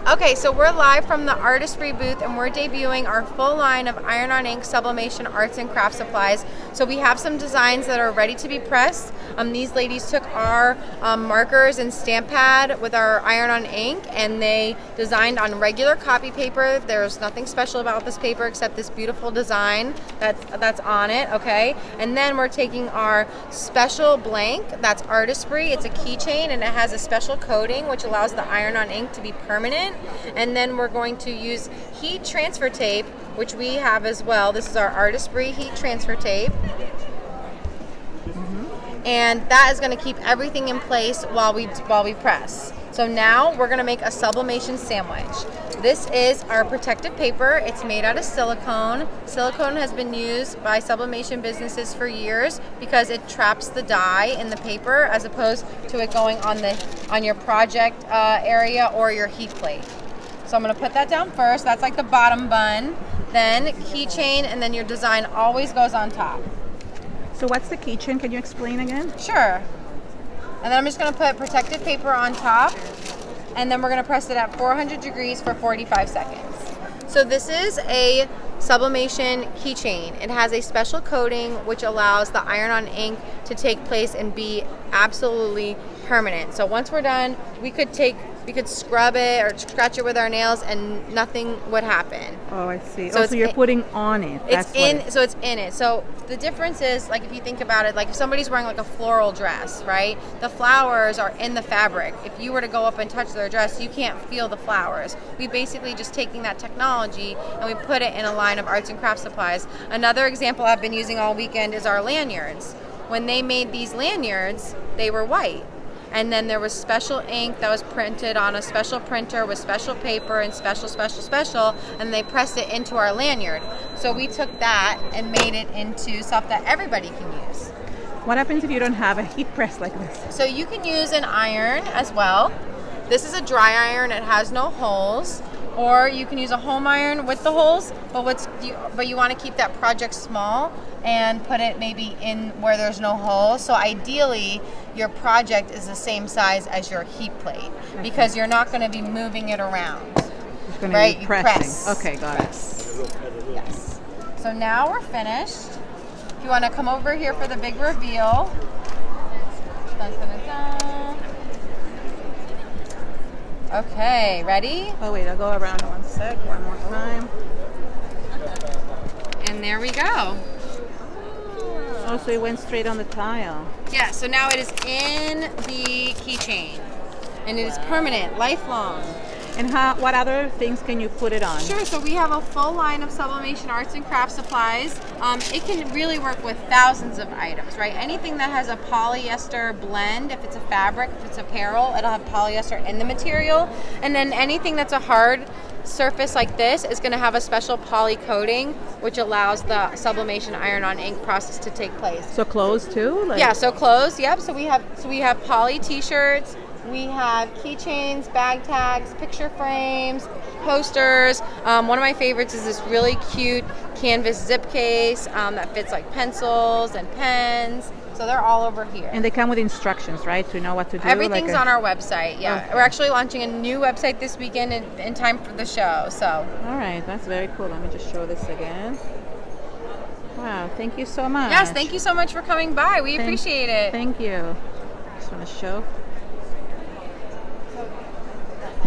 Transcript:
Okay, so we're live from the Artesprix booth and we're debuting our full line of iron-on ink sublimation arts and craft supplies. So we have some designs that are ready to be pressed. These ladies took our markers and stamp pad with our iron-on ink and they designed on regular copy paper. There's nothing special about this paper except this beautiful design that's on it, okay? And then we're taking our special blank, that's Artesprix. It's a keychain and it has a special coating which allows the iron-on ink to be permanent. And then we're going to use heat transfer tape, which we have as well. This is our Artesprix heat transfer tape. And that is going to keep everything in place while we press. So now we're going to make a sublimation sandwich. This is our protective paper. It's made out of silicone. Silicone has been used by sublimation businesses for years because it traps the dye in the paper as opposed to it going on your project area or your heat plate. So I'm going to put that down first. That's like the bottom bun. Then keychain, and then your design always goes on top. So what's the keychain? Can you explain again? Sure. And then I'm just going to put protective paper on top, and then we're going to press it at 400 degrees for 45 seconds. So this is a sublimation keychain. It has a special coating which allows the iron-on ink to take place and be absolutely permanent. So once we're done, we could scrub it or scratch it with our nails and nothing would happen. Oh, I see. So you're putting on it. It's in it. So the difference is, like, if you think about it, like if somebody's wearing like a floral dress, right? The flowers are in the fabric. If you were to go up and touch their dress, you can't feel the flowers. We basically just taking that technology and we put it in a line of arts and craft supplies. Another example I've been using all weekend is our lanyards. When they made these lanyards, they were white. And then there was special ink that was printed on a special printer with special paper and special, and they pressed it into our lanyard. So we took that and made it into stuff that everybody can use. What happens if you don't have a heat press like this? So you can use an iron as well. This is a dry iron, it has no holes. Or you can use a home iron with the holes, but you want to keep that project small and put it maybe in where there's no holes. So ideally, your project is the same size as your heat plate because you're not going to be moving it around. It's going to be pressing. Okay, got it. Yes. So now we're finished. If you want to come over here for the big reveal. Dun, dun, dun, dun. Okay, ready? Oh wait, I'll go around one sec, one more time. And there we go. Oh, so it went straight on the tile. Yeah, so now it is in the keychain. And it is permanent, lifelong. And what other things can you put it on? Sure, so we have a full line of sublimation arts and craft supplies. It can really work with thousands of items, right? Anything that has a polyester blend, if it's a fabric, if it's apparel, it'll have polyester in the material. And then anything that's a hard surface like this is going to have a special poly coating, which allows the sublimation iron-on ink process to take place. So clothes too? Yeah, so clothes, yep. So we have poly t-shirts. We have keychains, bag tags, picture frames, posters. One of my favorites is this really cute canvas zip case that fits like pencils and pens. So they're all over here. And they come with instructions, right? To know what to do? Everything's on our website, yeah. Okay. We're actually launching a new website this weekend in time for the show, so. All right, that's very cool. Let me just show this again. Wow, thank you so much. Yes, thank you so much for coming by. We appreciate it. Thank you. Just want to show.